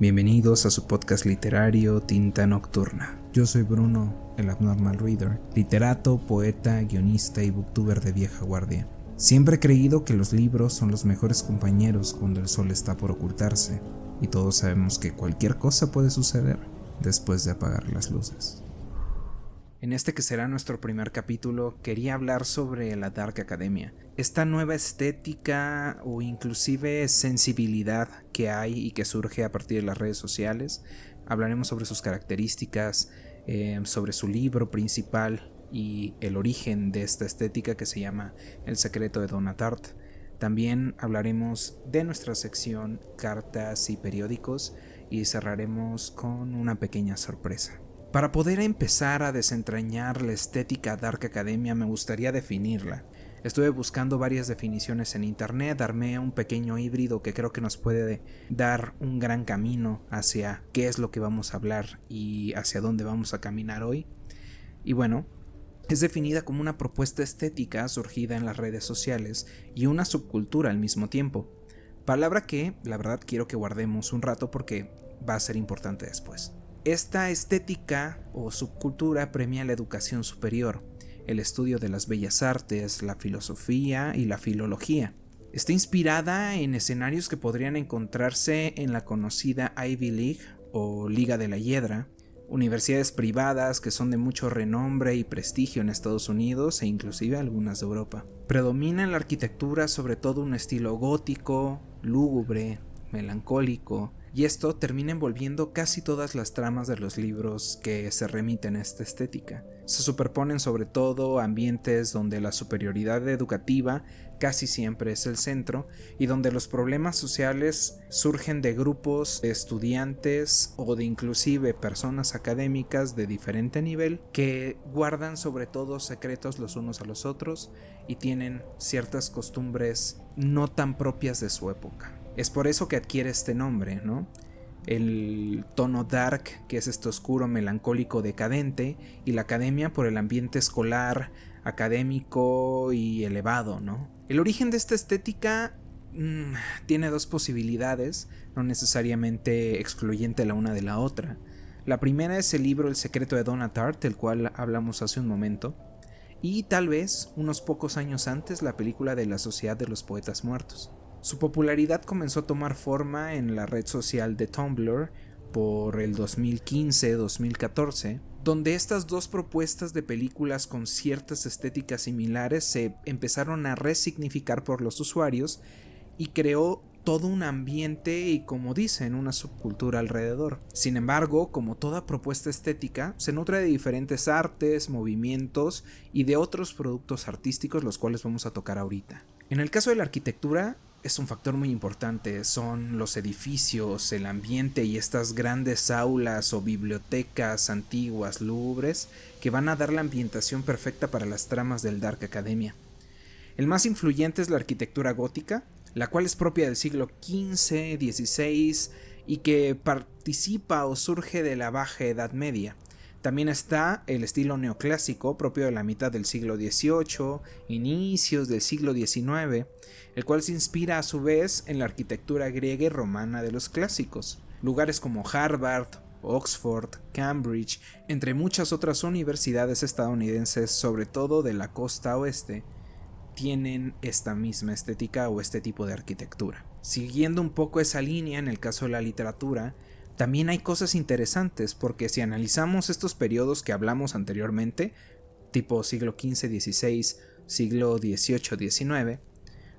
Bienvenidos a su podcast literario Tinta Nocturna. Yo soy Bruno, el Abnormal Reader, literato, poeta, guionista y booktuber de vieja guardia. Siempre he creído que los libros son los mejores compañeros cuando el sol está por ocultarse, y todos sabemos que cualquier cosa puede suceder después de apagar las luces. En este que será nuestro primer capítulo, quería hablar sobre la Dark Academia, esta nueva estética o inclusive sensibilidad que hay y que surge a partir de las redes sociales. Hablaremos sobre sus características, sobre su libro principal y el origen de esta estética que se llama El secreto de Donna Tartt. También hablaremos de nuestra sección cartas y periódicos y cerraremos con una pequeña sorpresa. Para poder empezar a desentrañar la estética Dark Academia me gustaría definirla. Estuve buscando varias definiciones en internet, armé un pequeño híbrido que creo que nos puede dar un gran camino hacia qué es lo que vamos a hablar y hacia dónde vamos a caminar hoy. Y bueno, es definida como una propuesta estética surgida en las redes sociales y una subcultura al mismo tiempo. Palabra que, la verdad, quiero que guardemos un rato porque va a ser importante después. Esta estética o subcultura premia la educación superior, el estudio de las bellas artes, la filosofía y la filología. Está inspirada en escenarios que podrían encontrarse en la conocida Ivy League o Liga de la Hiedra, universidades privadas que son de mucho renombre y prestigio en Estados Unidos e inclusive algunas de Europa. Predomina en la arquitectura sobre todo un estilo gótico, lúgubre, melancólico, y esto termina envolviendo casi todas las tramas de los libros que se remiten a esta estética. Se superponen sobre todo ambientes donde la superioridad educativa casi siempre es el centro y donde los problemas sociales surgen de grupos de estudiantes o de inclusive personas académicas de diferente nivel que guardan sobre todo secretos los unos a los otros y tienen ciertas costumbres no tan propias de su época. Es por eso que adquiere este nombre, ¿no? El tono dark, que es este oscuro, melancólico, decadente, y la academia por el ambiente escolar, académico y elevado, ¿no? El origen de esta estética tiene dos posibilidades, no necesariamente excluyente la una de la otra. La primera es el libro El secreto de Donna Tartt, del cual hablamos hace un momento, y tal vez unos pocos años antes la película de La Sociedad de los Poetas Muertos. Su popularidad comenzó a tomar forma en la red social de Tumblr por el 2015-2014, donde estas dos propuestas de películas con ciertas estéticas similares se empezaron a resignificar por los usuarios y creó todo un ambiente y, como dicen, una subcultura alrededor. Sin embargo, como toda propuesta estética, se nutre de diferentes artes, movimientos y de otros productos artísticos, los cuales vamos a tocar ahorita. En el caso de la arquitectura, es un factor muy importante, son los edificios, el ambiente y estas grandes aulas o bibliotecas antiguas, lúgubres, que van a dar la ambientación perfecta para las tramas del Dark Academia. El más influyente es la arquitectura gótica, la cual es propia del siglo XV, XVI y que participa o surge de la Baja Edad Media. También está el estilo neoclásico, propio de la mitad del siglo XVIII, inicios del siglo XIX, el cual se inspira a su vez en la arquitectura griega y romana de los clásicos. Lugares como Harvard, Oxford, Cambridge, entre muchas otras universidades estadounidenses, sobre todo de la costa oeste, tienen esta misma estética o este tipo de arquitectura. Siguiendo un poco esa línea en el caso de la literatura, también hay cosas interesantes porque si analizamos estos periodos que hablamos anteriormente, tipo siglo XV, XVI, siglo XVIII, XIX,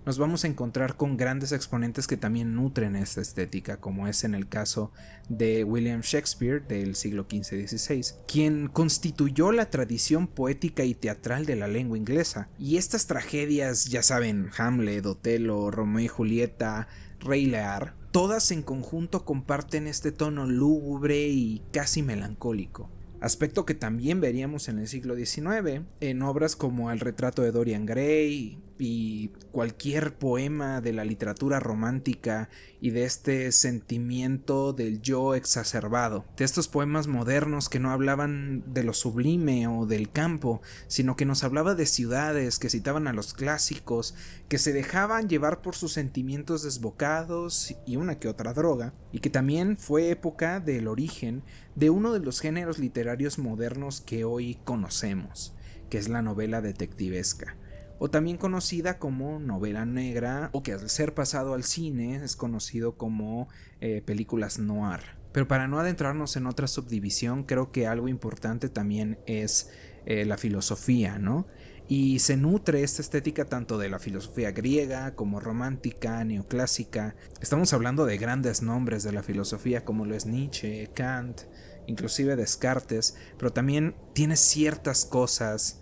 nos vamos a encontrar con grandes exponentes que también nutren esta estética, como es en el caso de William Shakespeare del siglo XV-XVI, quien constituyó la tradición poética y teatral de la lengua inglesa. Y estas tragedias, ya saben, Hamlet, Otelo, Romeo y Julieta, Rey Lear, todas en conjunto comparten este tono lúgubre y casi melancólico. Aspecto que también veríamos en el siglo XIX, en obras como El retrato de Dorian Gray, y cualquier poema de la literatura romántica y de este sentimiento del yo exacerbado, de estos poemas modernos que no hablaban de lo sublime o del campo, sino que nos hablaba de ciudades, que citaban a los clásicos, que se dejaban llevar por sus sentimientos desbocados y una que otra droga, y que también fue época del origen de uno de los géneros literarios modernos que hoy conocemos, que es la novela detectivesca, o también conocida como novela negra, o que al ser pasado al cine es conocido como películas noir. Pero para no adentrarnos en otra subdivisión, creo que algo importante también es la filosofía, ¿no? Y se nutre esta estética tanto de la filosofía griega como romántica, neoclásica. Estamos hablando de grandes nombres de la filosofía como lo es Nietzsche, Kant, inclusive Descartes, pero también tiene ciertas cosas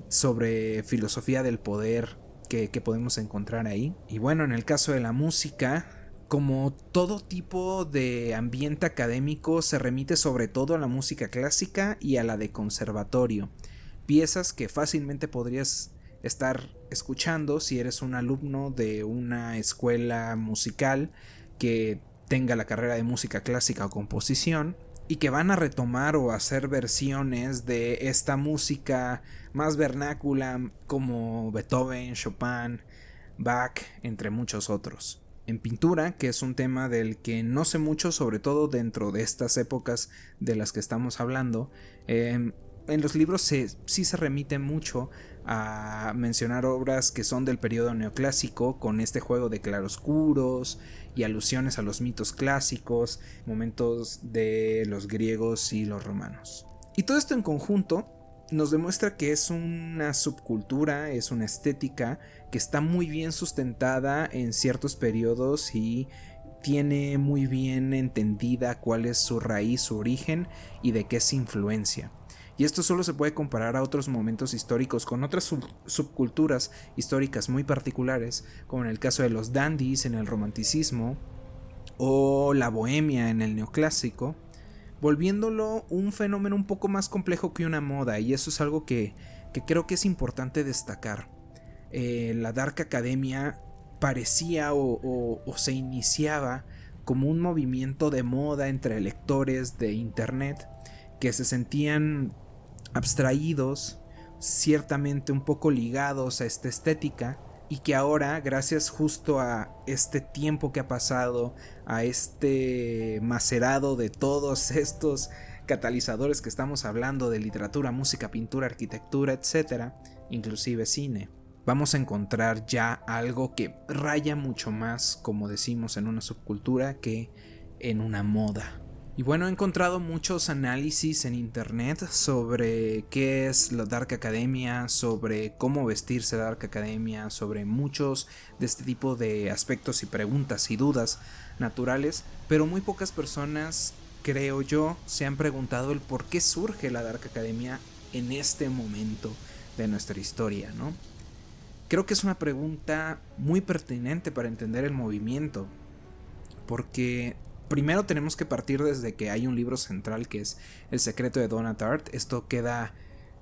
sobre filosofía del poder que podemos encontrar ahí. Y bueno, en el caso de la música, como todo tipo de ambiente académico, se remite sobre todo a la música clásica y a la de conservatorio, piezas que fácilmente podrías estar escuchando si eres un alumno de una escuela musical que tenga la carrera de música clásica o composición, y que van a retomar o hacer versiones de esta música más vernácula como Beethoven, Chopin, Bach, entre muchos otros. En pintura, que es un tema del que no sé mucho, sobre todo dentro de estas épocas de las que estamos hablando, en los libros sí se remite mucho a mencionar obras que son del periodo neoclásico, con este juego de claroscuros y alusiones a los mitos clásicos, momentos de los griegos y los romanos. Y todo esto en conjunto nos demuestra que es una subcultura, es una estética que está muy bien sustentada en ciertos periodos y tiene muy bien entendida cuál es su raíz, su origen y de qué es influencia. Y esto solo se puede comparar a otros momentos históricos con otras subculturas históricas muy particulares, como en el caso de los dandies en el romanticismo o la bohemia en el neoclásico, volviéndolo un fenómeno un poco más complejo que una moda, y eso es algo que creo que es importante destacar. La Dark Academia parecía o se iniciaba como un movimiento de moda entre lectores de internet que se sentían abstraídos, ciertamente un poco ligados a esta estética, y que ahora, gracias justo a este tiempo que ha pasado, a este macerado de todos estos catalizadores que estamos hablando de literatura, música, pintura, arquitectura, etc., inclusive cine, vamos a encontrar ya algo que raya mucho más, como decimos, en una subcultura que en una moda. Y bueno, he encontrado muchos análisis en internet sobre qué es la Dark Academia, sobre cómo vestirse Dark Academia, sobre muchos de este tipo de aspectos y preguntas y dudas naturales, pero muy pocas personas, creo yo, se han preguntado el por qué surge la Dark Academia en este momento de nuestra historia, ¿no? Creo que es una pregunta muy pertinente para entender el movimiento, porque primero tenemos que partir desde que hay un libro central que es El secreto de Donna Tartt. Esto queda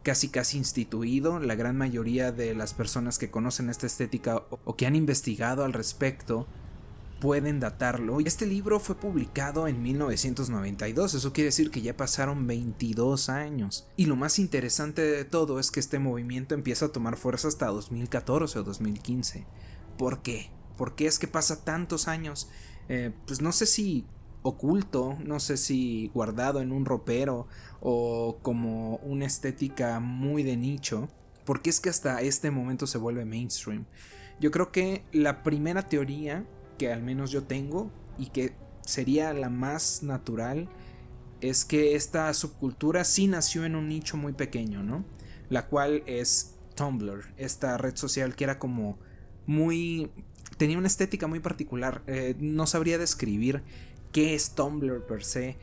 casi instituido. La gran mayoría de las personas que conocen esta estética o que han investigado al respecto pueden datarlo. Este libro fue publicado en 1992, eso quiere decir que ya pasaron 22 años. Y lo más interesante de todo es que este movimiento empieza a tomar fuerza hasta 2014 o 2015. ¿Por qué? ¿Por qué es que pasa tantos años? Pues no sé si oculto, no sé si guardado en un ropero o como una estética muy de nicho, porque es que hasta este momento se vuelve mainstream. Yo creo que la primera teoría que al menos yo tengo y que sería la más natural es que esta subcultura sí nació en un nicho muy pequeño, ¿no? La cual es Tumblr, esta red social que era como tenía una estética muy particular. No sabría describir qué es Tumblr per se.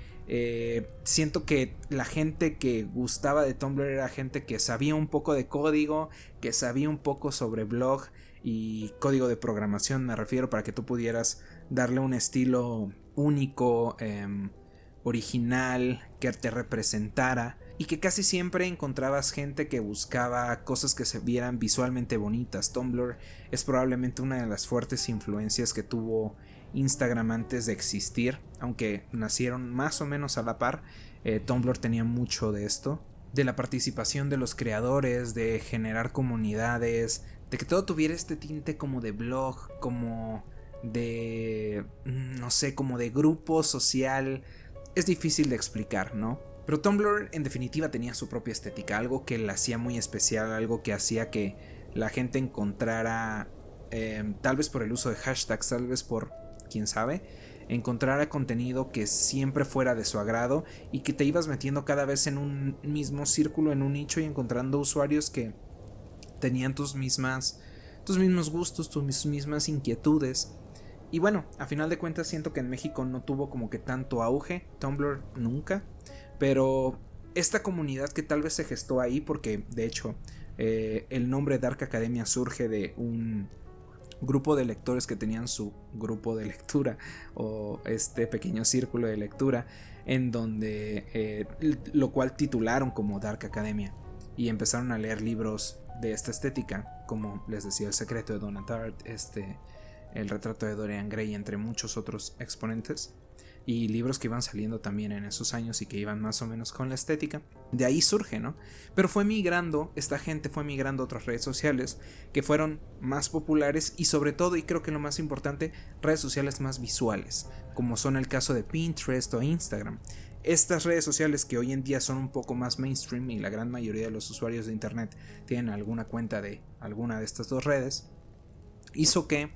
Siento que la gente que gustaba de Tumblr era gente que sabía un poco de código, que sabía un poco sobre blog y código de programación, me refiero, para que tú pudieras darle un estilo único original, que te representara, y que casi siempre encontrabas gente que buscaba cosas que se vieran visualmente bonitas. Tumblr es probablemente una de las fuertes influencias que tuvo Instagram antes de existir, aunque nacieron más o menos a la par. Tumblr tenía mucho de esto, de la participación de los creadores, de generar comunidades, de que todo tuviera este tinte como de blog, como de, no sé, como de grupo social. Es difícil de explicar, ¿no? Pero Tumblr en definitiva tenía su propia estética, algo que la hacía muy especial, algo que hacía que la gente encontrara, tal vez por el uso de hashtags, tal vez por, quién sabe, encontrara contenido que siempre fuera de su agrado y que te ibas metiendo cada vez en un mismo círculo, en un nicho, y encontrando usuarios que tenían tus mismos gustos, tus mismas inquietudes. Y bueno, a final de cuentas siento que en México no tuvo como que tanto auge, Tumblr nunca, pero esta comunidad que tal vez se gestó ahí, porque de hecho el nombre Dark Academia surge de un grupo de lectores que tenían su grupo de lectura o este pequeño círculo de lectura, en donde lo cual titularon como Dark Academia, y empezaron a leer libros de esta estética, como les decía, El secreto de Donna Tartt, El retrato de Dorian Gray, entre muchos otros exponentes, y libros que iban saliendo también en esos años y que iban más o menos con la estética. De ahí surge, ¿no? Pero esta gente fue migrando a otras redes sociales que fueron más populares y sobre todo, y creo que lo más importante, redes sociales más visuales, como son el caso de Pinterest o Instagram. Estas redes sociales que hoy en día son un poco más mainstream y la gran mayoría de los usuarios de internet tienen alguna cuenta de alguna de estas dos redes, hizo que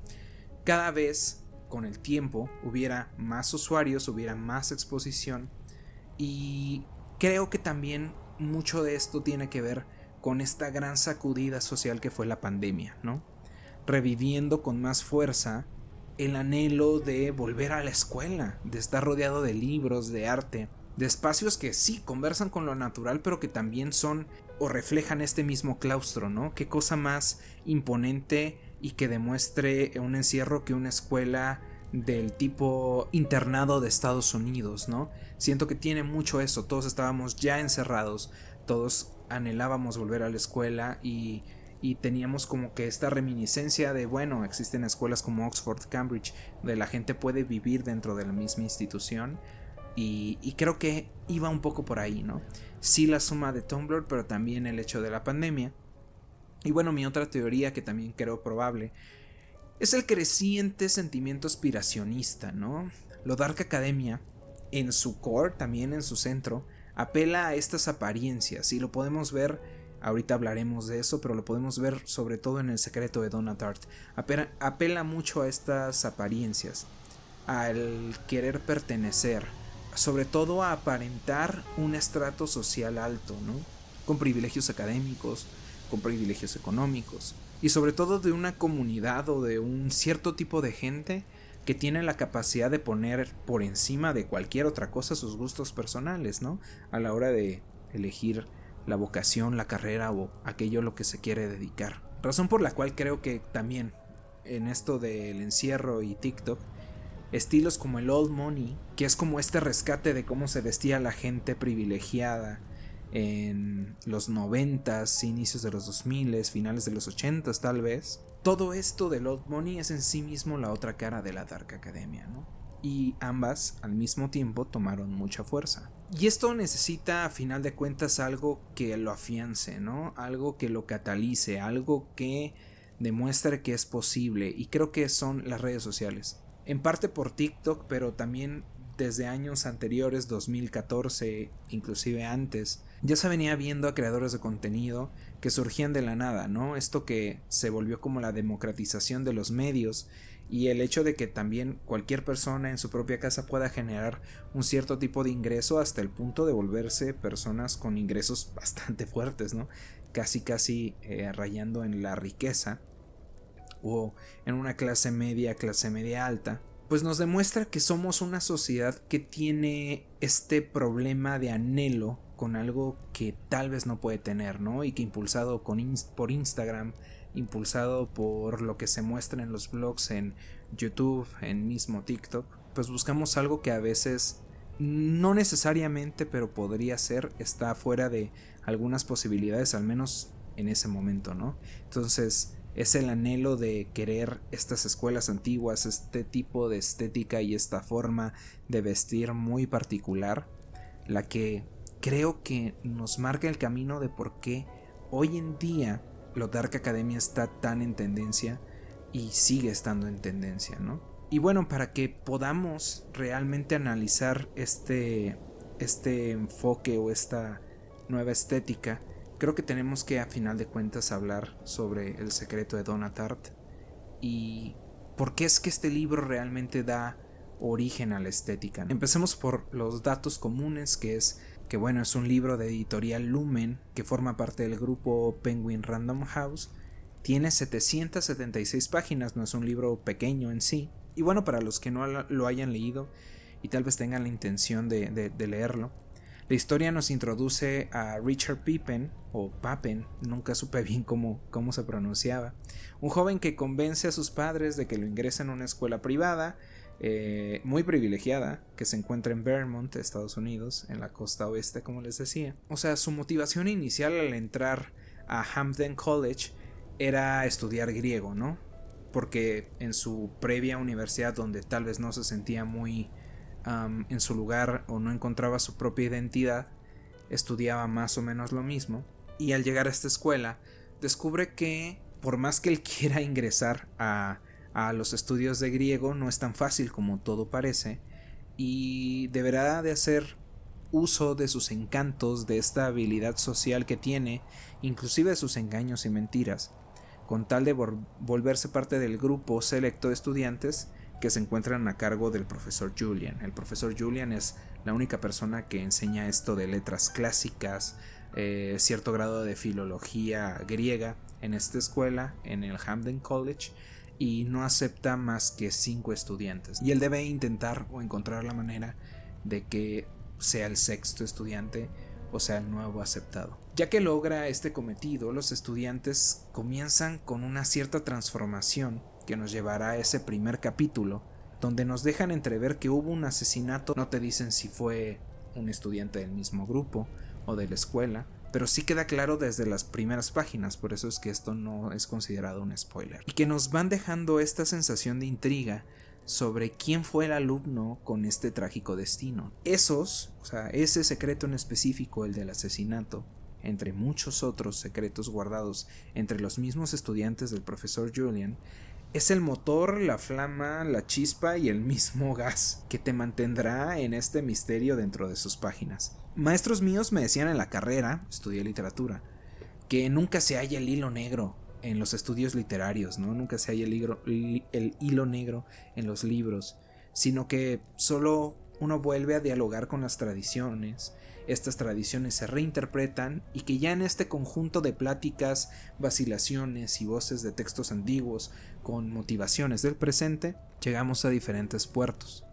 cada vez con el tiempo hubiera más usuarios, hubiera más exposición, y creo que también mucho de esto tiene que ver con esta gran sacudida social que fue la pandemia, ¿no? Reviviendo con más fuerza el anhelo de volver a la escuela, de estar rodeado de libros, de arte, de espacios que sí conversan con lo natural, pero que también son o reflejan este mismo claustro, ¿no? Qué cosa más imponente y que demuestre un encierro que una escuela del tipo internado de Estados Unidos, ¿no? Siento que tiene mucho eso, todos estábamos ya encerrados, todos anhelábamos volver a la escuela y teníamos como que esta reminiscencia de, bueno, existen escuelas como Oxford, Cambridge, donde la gente puede vivir dentro de la misma institución, y creo que iba un poco por ahí, ¿no? Sí, la suma de Tumblr, pero también el hecho de la pandemia. Y bueno, mi otra teoría que también creo probable es el creciente sentimiento aspiracionista, ¿no? Lo Dark Academia, en su core, también en su centro, apela a estas apariencias, y lo podemos ver, ahorita hablaremos de eso, pero lo podemos ver sobre todo en El secreto de Donna Tartt. Apela mucho a estas apariencias, al querer pertenecer, sobre todo a aparentar un estrato social alto, ¿no? Con privilegios académicos, con privilegios económicos, y sobre todo de una comunidad o de un cierto tipo de gente que tiene la capacidad de poner por encima de cualquier otra cosa sus gustos personales, ¿no? A la hora de elegir la vocación, la carrera o aquello a lo que se quiere dedicar. Razón por la cual creo que también en esto del encierro y TikTok, estilos como el old money, que es como este rescate de cómo se vestía la gente privilegiada en los 90s, inicios de los 2000s, finales de los 80s tal vez. Todo esto del old money es en sí mismo la otra cara de la Dark Academia, ¿no? Y ambas al mismo tiempo tomaron mucha fuerza. Y esto necesita a final de cuentas algo que lo afiance, ¿no? Algo que lo catalice, algo que demuestre que es posible, y creo que son las redes sociales. En parte por TikTok, pero también desde años anteriores, 2014, inclusive antes, ya se venía viendo a creadores de contenido que surgían de la nada, ¿no? Esto que se volvió como la democratización de los medios, y el hecho de que también cualquier persona en su propia casa pueda generar un cierto tipo de ingreso hasta el punto de volverse personas con ingresos bastante fuertes, ¿no? Casi rayando en la riqueza o en una clase media alta, pues nos demuestra que somos una sociedad que tiene este problema de anhelo con algo que tal vez no puede tener, ¿no? Y que impulsado por Instagram, impulsado por lo que se muestra en los blogs, en YouTube, en mismo TikTok, pues buscamos algo que a veces No necesariamente, pero podría ser, está fuera de algunas posibilidades, al menos en ese momento, ¿no? Entonces es el anhelo de querer estas escuelas antiguas, este tipo de estética y esta forma de vestir muy particular, la que creo que nos marca el camino de por qué hoy en día lo Dark Academia está tan en tendencia y sigue estando en tendencia, ¿no? Y bueno, para que podamos realmente analizar este enfoque o esta nueva estética, creo que tenemos que a final de cuentas hablar sobre El secreto de Donna Tartt y por qué es que este libro realmente da origen a la estética. Empecemos por los datos comunes, que es que bueno, es un libro de editorial Lumen que forma parte del grupo Penguin Random House. Tiene 776 páginas, no es un libro pequeño en sí. Y bueno, para los que no lo hayan leído y tal vez tengan la intención de leerlo, la historia nos introduce a Richard Pippen, o Papen, nunca supe bien cómo se pronunciaba, un joven que convence a sus padres de que lo ingresen a una escuela privada, muy privilegiada, que se encuentra en Vermont, Estados Unidos, en la costa oeste, como les decía. O sea, su motivación inicial al entrar a Hampden College era estudiar griego, ¿no? Porque en su previa universidad, donde tal vez no se sentía muy en su lugar o no encontraba su propia identidad, estudiaba más o menos lo mismo. Y al llegar a esta escuela, descubre que por más que él quiera ingresar a los estudios de griego, no es tan fácil como todo parece, y deberá de hacer uso de sus encantos, de esta habilidad social que tiene, inclusive de sus engaños y mentiras, con tal de volverse parte del grupo selecto de estudiantes que se encuentran a cargo del profesor Julian. El profesor Julian es la única persona que enseña esto de letras clásicas, cierto grado de filología griega en esta escuela, en el Hampden College, y no acepta más que 5 estudiantes. Y él debe intentar o encontrar la manera de que sea el 6º estudiante, o sea, el nuevo aceptado. Ya que logra este cometido, los estudiantes comienzan con una cierta transformación que nos llevará a ese primer capítulo, donde nos dejan entrever que hubo un asesinato. No te dicen si fue un estudiante del mismo grupo o de la escuela, pero sí queda claro desde las primeras páginas, por eso es que esto no es considerado un spoiler. Y que nos van dejando esta sensación de intriga sobre quién fue el alumno con este trágico destino. Ese secreto en específico, el del asesinato, entre muchos otros secretos guardados entre los mismos estudiantes del profesor Julian, es el motor, la flama, la chispa y el mismo gas que te mantendrá en este misterio dentro de sus páginas. Maestros míos me decían en la carrera, estudié literatura, que nunca se halla el hilo negro en los estudios literarios, ¿no? Nunca se halla el hilo negro en los libros, sino que solo uno vuelve a dialogar con las tradiciones, estas tradiciones se reinterpretan y que ya en este conjunto de pláticas, vacilaciones y voces de textos antiguos con motivaciones del presente, llegamos a diferentes puertos.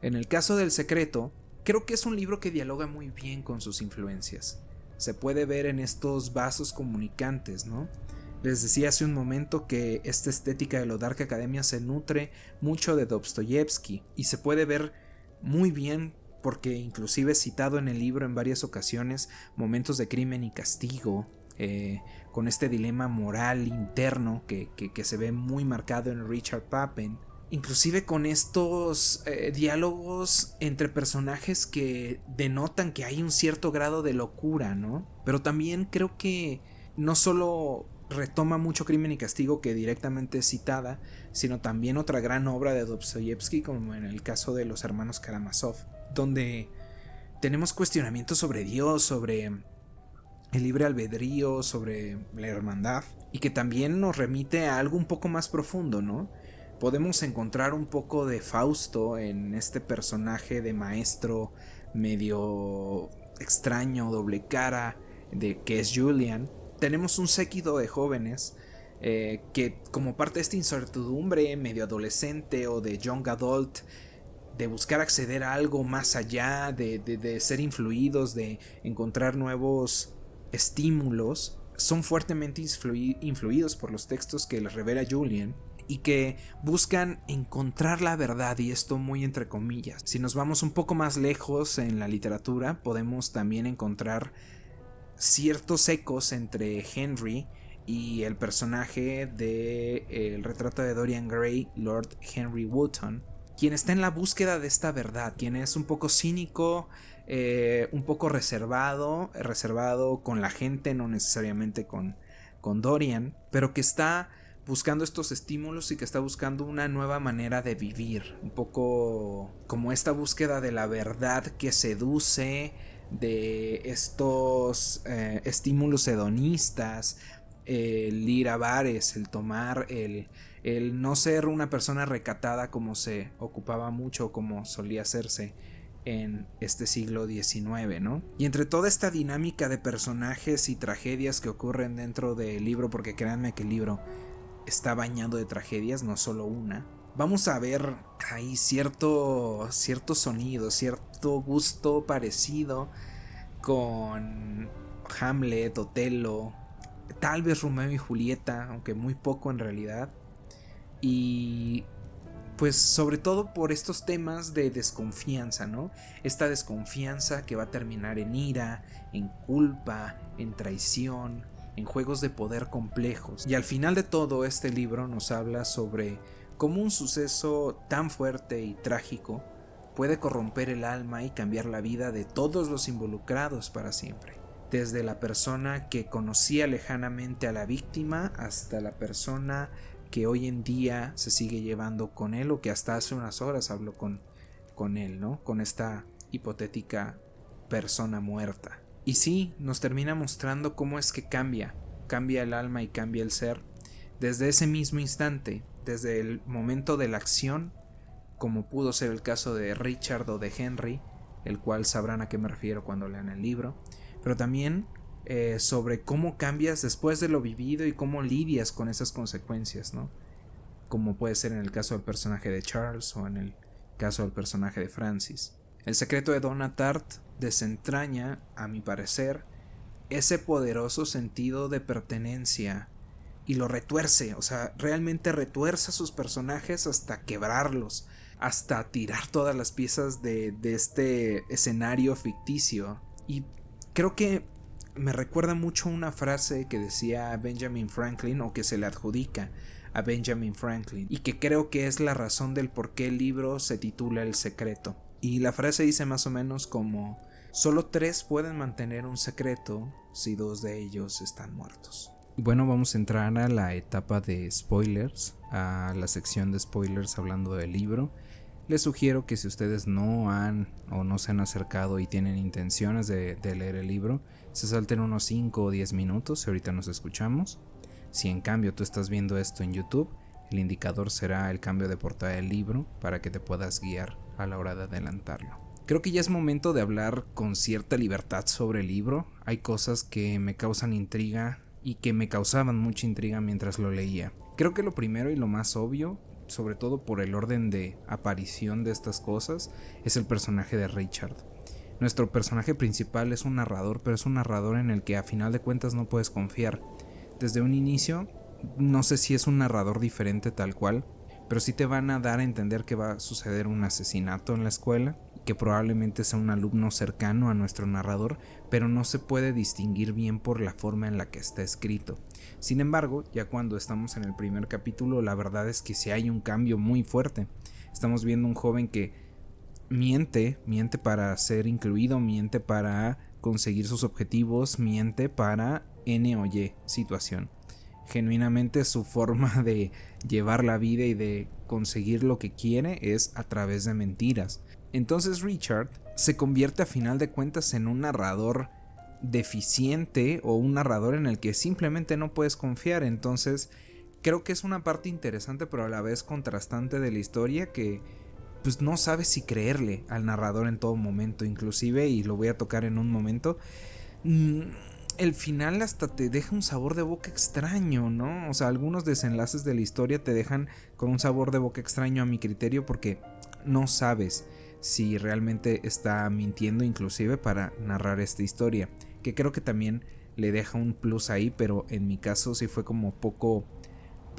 En el caso del secreto, creo que es un libro que dialoga muy bien con sus influencias. Se puede ver en estos vasos comunicantes, ¿no? Les decía hace un momento que esta estética de lo Dark Academia se nutre mucho de Dostoyevsky y se puede ver muy bien porque inclusive he citado en el libro en varias ocasiones momentos de crimen y castigo, con este dilema moral interno que se ve muy marcado en Richard Papen, inclusive con estos diálogos entre personajes que denotan que hay un cierto grado de locura, ¿no? Pero también creo que no solo retoma mucho Crimen y Castigo, que directamente es citada, sino también otra gran obra de Dostoyevsky, como en el caso de los hermanos Karamazov, donde tenemos cuestionamientos sobre Dios, sobre el libre albedrío, sobre la hermandad, y que también nos remite a algo un poco más profundo, ¿no? Podemos encontrar un poco de Fausto en este personaje de maestro medio extraño, doble cara, de que es Julian. Tenemos un séquito de jóvenes que, como parte de esta incertidumbre medio adolescente o de young adult, de buscar acceder a algo más allá, de ser influidos, de encontrar nuevos estímulos, son fuertemente influidos por los textos que les revela Julian, y que buscan encontrar la verdad, y esto muy entre comillas. Si nos vamos un poco más lejos en la literatura, podemos también encontrar ciertos ecos entre Henry y el personaje de el retrato de Dorian Gray, Lord Henry Wotton, quien está en la búsqueda de esta verdad, quien es un poco cínico, un poco reservado con la gente, no necesariamente con Dorian, pero que está buscando estos estímulos y que está buscando una nueva manera de vivir, un poco como esta búsqueda de la verdad que seduce, de estos estímulos hedonistas, el ir a bares, el tomar, el no ser una persona recatada como se ocupaba mucho, como solía hacerse en este siglo XIX, ¿no? Y entre toda esta dinámica de personajes y tragedias que ocurren dentro del libro, porque créanme que el libro está bañado de tragedias, no solo una, vamos a ver ahí cierto sonido, cierto gusto parecido con Hamlet, Otelo, tal vez Romeo y Julieta, aunque muy poco en realidad. Y pues sobre todo por estos temas de desconfianza, ¿no? Esta desconfianza que va a terminar en ira, en culpa, en traición, en juegos de poder complejos. Y al final de todo, este libro nos habla sobre cómo un suceso tan fuerte y trágico puede corromper el alma y cambiar la vida de todos los involucrados para siempre. Desde la persona que conocía lejanamente a la víctima hasta la persona que hoy en día se sigue llevando con él, o que hasta hace unas horas habló con él, ¿no? Con esta hipotética persona muerta. Y sí, nos termina mostrando cómo es que cambia el alma y cambia el ser desde ese mismo instante, desde el momento de la acción, como pudo ser el caso de Richard o de Henry, el cual sabrán a qué me refiero cuando lean el libro, pero también sobre cómo cambias después de lo vivido y cómo lidias con esas consecuencias, ¿no? Como puede ser en el caso del personaje de Charles o en el caso del personaje de Francis. El secreto de Donna Tartt desentraña, a mi parecer, ese poderoso sentido de pertenencia y lo retuerce, o sea, realmente retuerce a sus personajes hasta quebrarlos, hasta tirar todas las piezas de este escenario ficticio. Y creo que me recuerda mucho una frase que decía Benjamin Franklin, o que se le adjudica a Benjamin Franklin, y que creo que es la razón del por qué el libro se titula El secreto. Y la frase dice más o menos como: solo 3 pueden mantener un secreto si 2 de ellos están muertos. Bueno, vamos a entrar a la etapa de spoilers, a la sección de spoilers hablando del libro. Les sugiero que si ustedes no han o no se han acercado y tienen intenciones de leer el libro, se salten unos 5 o 10 minutos y ahorita nos escuchamos. Si en cambio tú estás viendo esto en YouTube, el indicador será el cambio de portada del libro para que te puedas guiar a la hora de adelantarlo. Creo que ya es momento de hablar con cierta libertad sobre el libro. Hay cosas que me causan intriga y que me causaban mucha intriga mientras lo leía. Creo que lo primero y lo más obvio, sobre todo por el orden de aparición de estas cosas, es el personaje de Richard. Nuestro personaje principal es un narrador, pero es un narrador en el que a final de cuentas no puedes confiar. Desde un inicio, no sé si es un narrador diferente tal cual, pero sí te van a dar a entender que va a suceder un asesinato en la escuela, que probablemente sea un alumno cercano a nuestro narrador, pero no se puede distinguir bien por la forma en la que está escrito. Sin embargo, ya cuando estamos en el primer capítulo, la verdad es que sí hay un cambio muy fuerte. Estamos viendo un joven que miente para ser incluido, miente para conseguir sus objetivos, miente para N o Y situación. Genuinamente su forma de llevar la vida y de conseguir lo que quiere es a través de mentiras. Entonces Richard se convierte a final de cuentas en un narrador deficiente, o un narrador en el que simplemente no puedes confiar. Entonces creo que es una parte interesante pero a la vez contrastante de la historia, que pues no sabes si creerle al narrador en todo momento. Inclusive, y lo voy a tocar en un momento, el final hasta te deja un sabor de boca extraño, ¿no? O sea, algunos desenlaces de la historia te dejan con un sabor de boca extraño a mi criterio, porque no sabes si realmente está mintiendo inclusive para narrar esta historia, que creo que también le deja un plus ahí, pero en mi caso sí fue como poco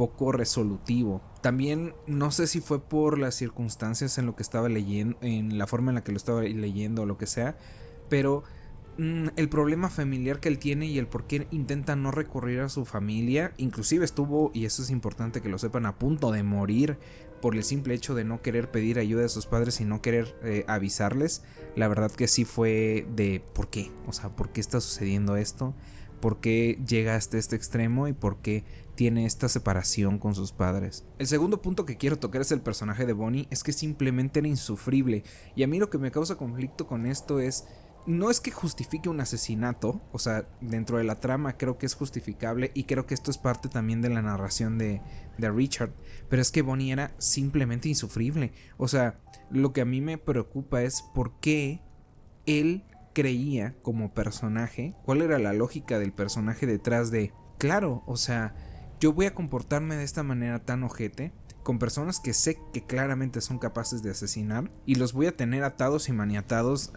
poco resolutivo. También no sé si fue por las circunstancias en lo que estaba leyendo, en la forma en la que lo estaba leyendo o lo que sea, pero el problema familiar que él tiene y el por qué intenta no recurrir a su familia, inclusive estuvo, y eso es importante que lo sepan, a punto de morir por el simple hecho de no querer pedir ayuda de sus padres y no querer avisarles. La verdad que sí fue de ¿por qué? O sea, ¿por qué está sucediendo esto? ¿Por qué llega hasta este extremo y por qué tiene esta separación con sus padres? El segundo punto que quiero tocar es el personaje de Bonnie. Es que simplemente era insufrible, y a mí lo que me causa conflicto con esto es, no es que justifique un asesinato, o sea, dentro de la trama creo que es justificable y creo que esto es parte también de la narración de Richard, pero es que Bonnie era simplemente insufrible. O sea, lo que a mí me preocupa es por qué él creía como personaje, cuál era la lógica del personaje detrás de, claro, o sea, yo voy a comportarme de esta manera tan ojete con personas que sé que claramente son capaces de asesinar, y los voy a tener atados y maniatados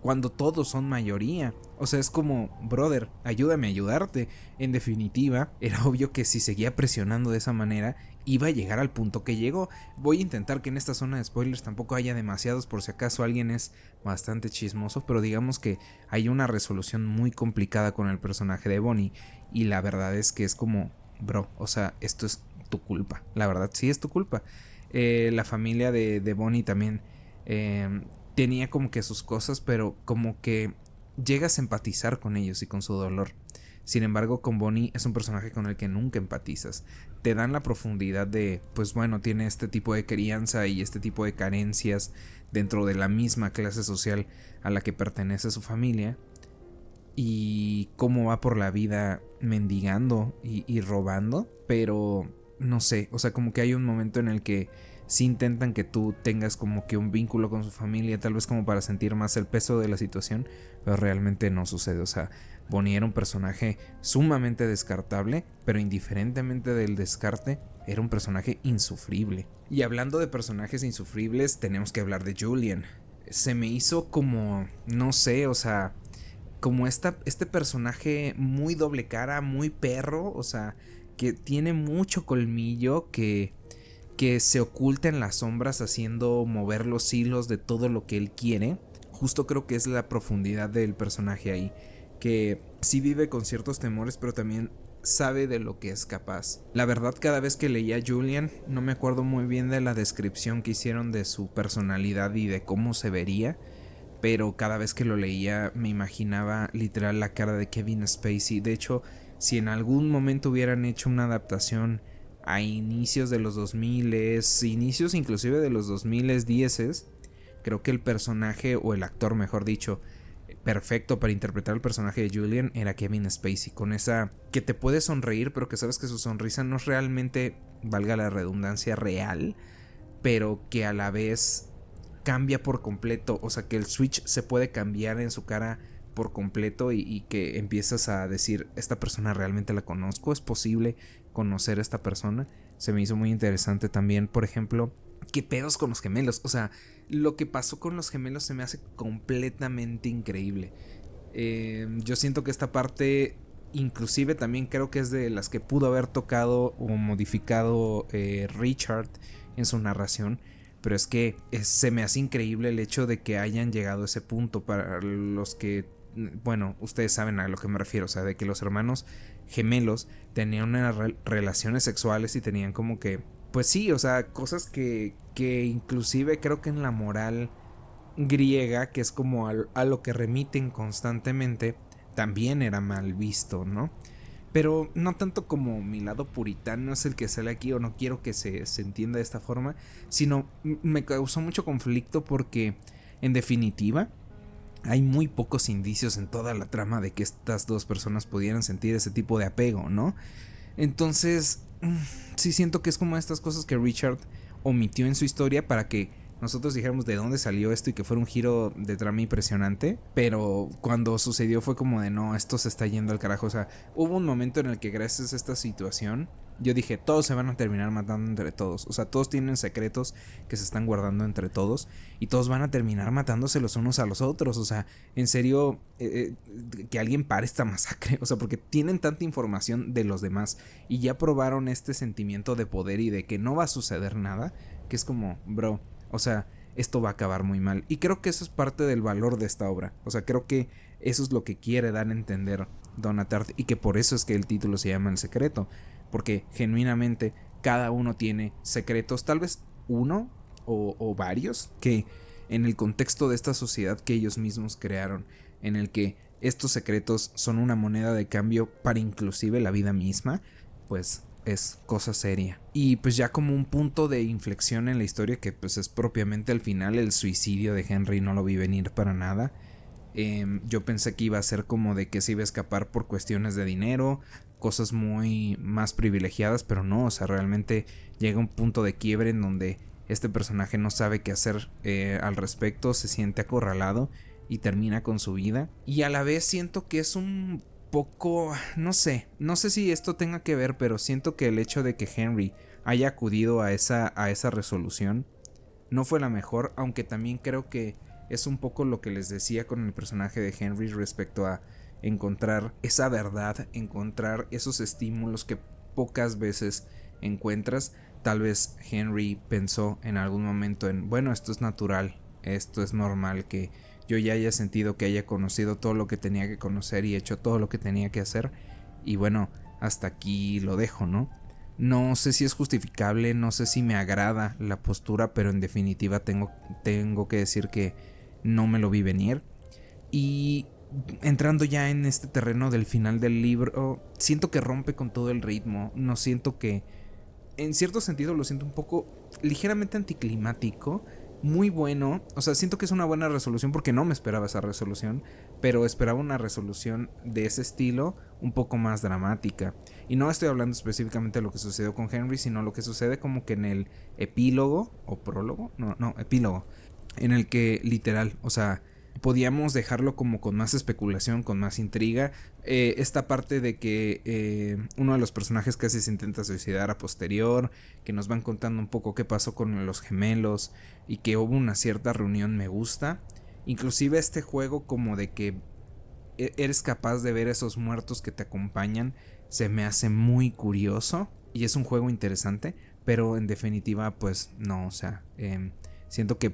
cuando todos son mayoría. O sea, es como, brother, ayúdame a ayudarte. En definitiva, era obvio que si seguía presionando de esa manera iba a llegar al punto que llegó. Voy a intentar que en esta zona de spoilers tampoco haya demasiados, por si acaso alguien es bastante chismoso, pero digamos que hay una resolución muy complicada con el personaje de Bonnie, y la verdad es que es como, bro, o sea, esto es tu culpa. La verdad sí es tu culpa. La familia de Bonnie también tenía como que sus cosas, pero como que llegas a empatizar con ellos y con su dolor. Sin embargo, con Bonnie es un personaje con el que nunca empatizas. Te dan la profundidad de, pues bueno, tiene este tipo de crianza y este tipo de carencias dentro de la misma clase social a la que pertenece su familia, y cómo va por la vida mendigando y robando, pero no sé, o sea, como que hay un momento en el que sí intentan que tú tengas como que un vínculo con su familia, tal vez como para sentir más el peso de la situación, pero realmente no sucede. O sea, Bonnie era un personaje sumamente descartable, pero indiferentemente del descarte, era un personaje insufrible. Y hablando de personajes insufribles, tenemos que hablar de Julian. Se me hizo como, no sé, o sea, como este personaje muy doble cara, muy perro, o sea, que tiene mucho colmillo, que se oculta en las sombras haciendo mover los hilos de todo lo que él quiere. Justo creo que es la profundidad del personaje ahí, que sí vive con ciertos temores, pero también sabe de lo que es capaz. La verdad, cada vez que leía a Julian, no me acuerdo muy bien de la descripción que hicieron de su personalidad y de cómo se vería, pero cada vez que lo leía me imaginaba literal la cara de Kevin Spacey. De hecho, si en algún momento hubieran hecho una adaptación a inicios de los 2000, inicios inclusive de los 2010, creo que el personaje, o el actor mejor dicho, perfecto para interpretar el personaje de Julian era Kevin Spacey, con esa que te puede sonreír, pero que sabes que su sonrisa no es realmente, valga la redundancia, real, pero que a la vez cambia por completo. O sea, que el switch se puede cambiar en su cara por completo, y que empiezas a decir, esta persona realmente la conozco, es posible conocer a esta persona. Se me hizo muy interesante también, por ejemplo, qué pedos con los gemelos. O sea, lo que pasó con los gemelos se me hace completamente increíble. Yo siento que esta parte inclusive también creo que es de las que pudo haber tocado o modificado Richard en su narración, pero es que se me hace increíble el hecho de que hayan llegado a ese punto. Para los que, bueno, ustedes saben a lo que me refiero, o sea, de que los hermanos gemelos tenían unas relaciones sexuales y tenían como que, pues sí, o sea, cosas que inclusive creo que en la moral griega, que es como a lo que remiten constantemente, también era mal visto, ¿no? Pero no tanto como mi lado puritano es el que sale aquí, o no quiero que se entienda de esta forma, sino me causó mucho conflicto porque, en definitiva, hay muy pocos indicios en toda la trama de que estas dos personas pudieran sentir ese tipo de apego, ¿no? Entonces, sí siento que es como estas cosas que Richard omitió en su historia para que nosotros dijéramos de dónde salió esto y que fuera un giro de trama impresionante, pero cuando sucedió fue como de no, esto se está yendo al carajo. O sea, hubo un momento en el que gracias a esta situación yo dije, todos se van a terminar matando entre todos. O sea, todos tienen secretos que se están guardando entre todos y todos van a terminar matándose los unos a los otros. O sea, en serio, que alguien pare esta masacre. O sea, porque tienen tanta información de los demás y ya probaron este sentimiento de poder y de que no va a suceder nada, que es como, bro, o sea, esto va a acabar muy mal. Y creo que eso es parte del valor de esta obra. O sea, creo que eso es lo que quiere dar a entender Donna Tartt y que por eso es que el título se llama El Secreto. Porque genuinamente cada uno tiene secretos, tal vez uno o varios, que en el contexto de esta sociedad que ellos mismos crearon, en el que estos secretos son una moneda de cambio para inclusive la vida misma, pues es cosa seria. Y pues ya como un punto de inflexión en la historia, que pues es propiamente al final, el suicidio de Henry no lo vi venir para nada. Yo pensé que iba a ser como de que se iba a escapar por cuestiones de dinero, cosas muy más privilegiadas, pero no, o sea, realmente llega un punto de quiebre en donde este personaje no sabe qué hacer al respecto, se siente acorralado y termina con su vida. Y a la vez siento que es un poco, no sé si esto tenga que ver, pero siento que el hecho de que Henry haya acudido a esa resolución no fue la mejor, aunque también creo que es un poco lo que les decía con el personaje de Henry respecto a encontrar esa verdad, encontrar esos estímulos que pocas veces encuentras. Tal vez Henry pensó en algún momento en, bueno, esto es natural, esto es normal, que yo ya haya sentido que haya conocido todo lo que tenía que conocer y hecho todo lo que tenía que hacer, y bueno, hasta aquí lo dejo, ¿no? No sé si es justificable, no sé si me agrada la postura, pero en definitiva tengo que decir que no me lo vi venir. Y entrando ya en este terreno del final del libro, siento que rompe con todo el ritmo. No siento que, en cierto sentido lo siento un poco ligeramente anticlimático. Muy bueno, o sea, siento que es una buena resolución porque no me esperaba esa resolución, pero esperaba una resolución de ese estilo un poco más dramática. Y no estoy hablando específicamente de lo que sucedió con Henry, sino lo que sucede como que en el epílogo o prólogo, no, epílogo, en el que literal, o sea, podíamos dejarlo como con más especulación, con más intriga. Esta parte de que uno de los personajes casi se intenta suicidar a posterior, que nos van contando un poco qué pasó con los gemelos y que hubo una cierta reunión, me gusta. Inclusive este juego como de que eres capaz de ver esos muertos que te acompañan, se me hace muy curioso y es un juego interesante, pero en definitiva pues no, o sea, siento que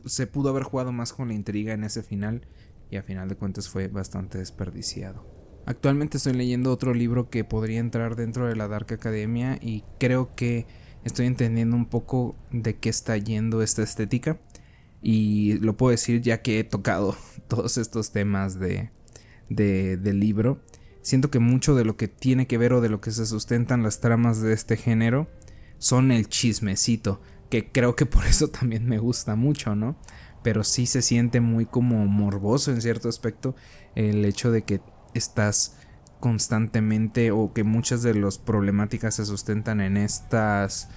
se pudo haber jugado más con la intriga en ese final y a final de cuentas fue bastante desperdiciado. Actualmente estoy leyendo otro libro que podría entrar dentro de la Dark Academia y creo que estoy entendiendo un poco de qué está yendo esta estética, y lo puedo decir ya que he tocado todos estos temas del libro. Siento que mucho de lo que tiene que ver o de lo que se sustentan las tramas de este género son el chismecito, que creo que por eso también me gusta mucho, ¿no? Pero sí se siente muy como morboso en cierto aspecto el hecho de que estás constantemente, o que muchas de las problemáticas se sustentan en estas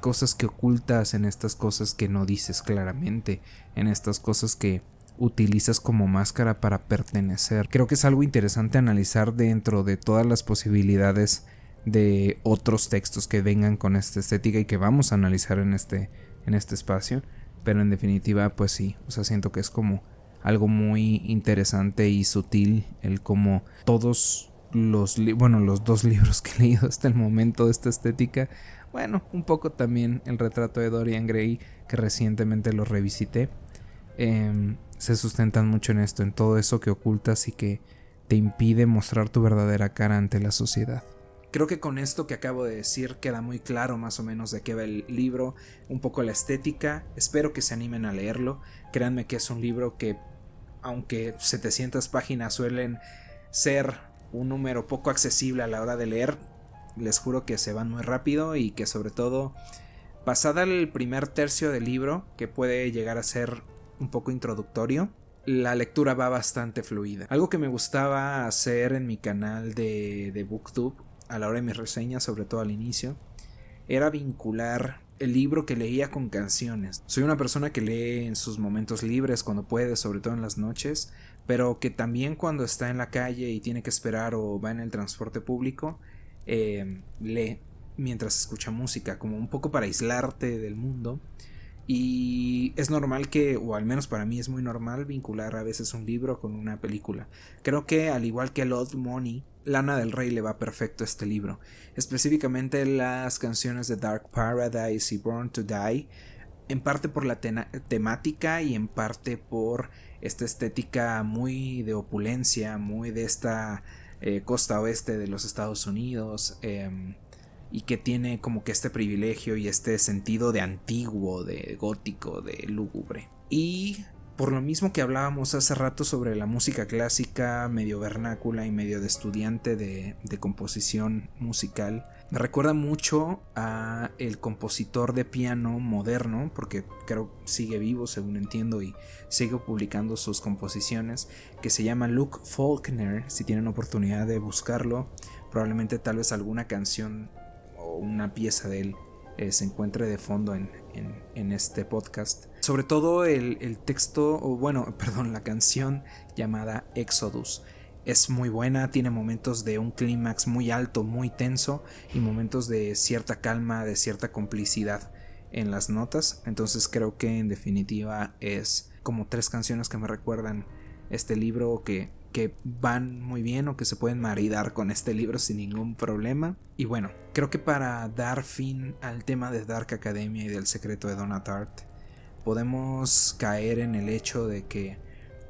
cosas que ocultas, en estas cosas que no dices claramente, en estas cosas que utilizas como máscara para pertenecer. Creo que es algo interesante analizar dentro de todas las posibilidades de otros textos que vengan con esta estética y que vamos a analizar en este espacio, pero en definitiva pues sí, o sea, siento que es como algo muy interesante y sutil el cómo todos los dos libros que he leído hasta el momento de esta estética, bueno, un poco también el retrato de Dorian Gray, que recientemente lo revisité, se sustentan mucho en esto, en todo eso que ocultas y que te impide mostrar tu verdadera cara ante la sociedad. Creo que con esto que acabo de decir queda muy claro más o menos de qué va el libro, un poco la estética. Espero que se animen a leerlo. Créanme que es un libro que, aunque 700 páginas suelen ser un número poco accesible a la hora de leer, les juro que se van muy rápido y que sobre todo pasada el primer tercio del libro, que puede llegar a ser un poco introductorio, la lectura va bastante fluida. Algo que me gustaba hacer en mi canal de BookTube a la hora de mis reseñas, sobre todo al inicio, era vincular el libro que leía con canciones. Soy una persona que lee en sus momentos libres cuando puede, sobre todo en las noches, pero que también cuando está en la calle y tiene que esperar o va en el transporte público, lee mientras escucha música, como un poco para aislarte del mundo. Y es normal que, o al menos para mí es muy normal, vincular a veces un libro con una película. Creo que al igual que Old Money, Lana del Rey le va perfecto a este libro. Específicamente las canciones de Dark Paradise y Born to Die, en parte por la temática y en parte por esta estética muy de opulencia, muy de esta costa oeste de los Estados Unidos, y que tiene como que este privilegio y este sentido de antiguo, de gótico, de lúgubre. Y por lo mismo que hablábamos hace rato sobre la música clásica, medio vernácula y medio de estudiante de composición musical, me recuerda mucho a el compositor de piano moderno, porque creo que sigue vivo según entiendo y sigue publicando sus composiciones, que se llama Luke Faulkner. Si tienen oportunidad de buscarlo, probablemente tal vez alguna canción o una pieza de él se encuentre de fondo en este podcast. Sobre todo el texto, o bueno, perdón, la canción llamada Exodus. Es muy buena, tiene momentos de un clímax muy alto, muy tenso, y momentos de cierta calma, de cierta complicidad en las notas. Entonces creo que en definitiva es como 3 canciones que me recuerdan este libro que van muy bien o que se pueden maridar con este libro sin ningún problema. Y bueno, creo que para dar fin al tema de Dark Academia y del secreto de Donna Tartt, podemos caer en el hecho de que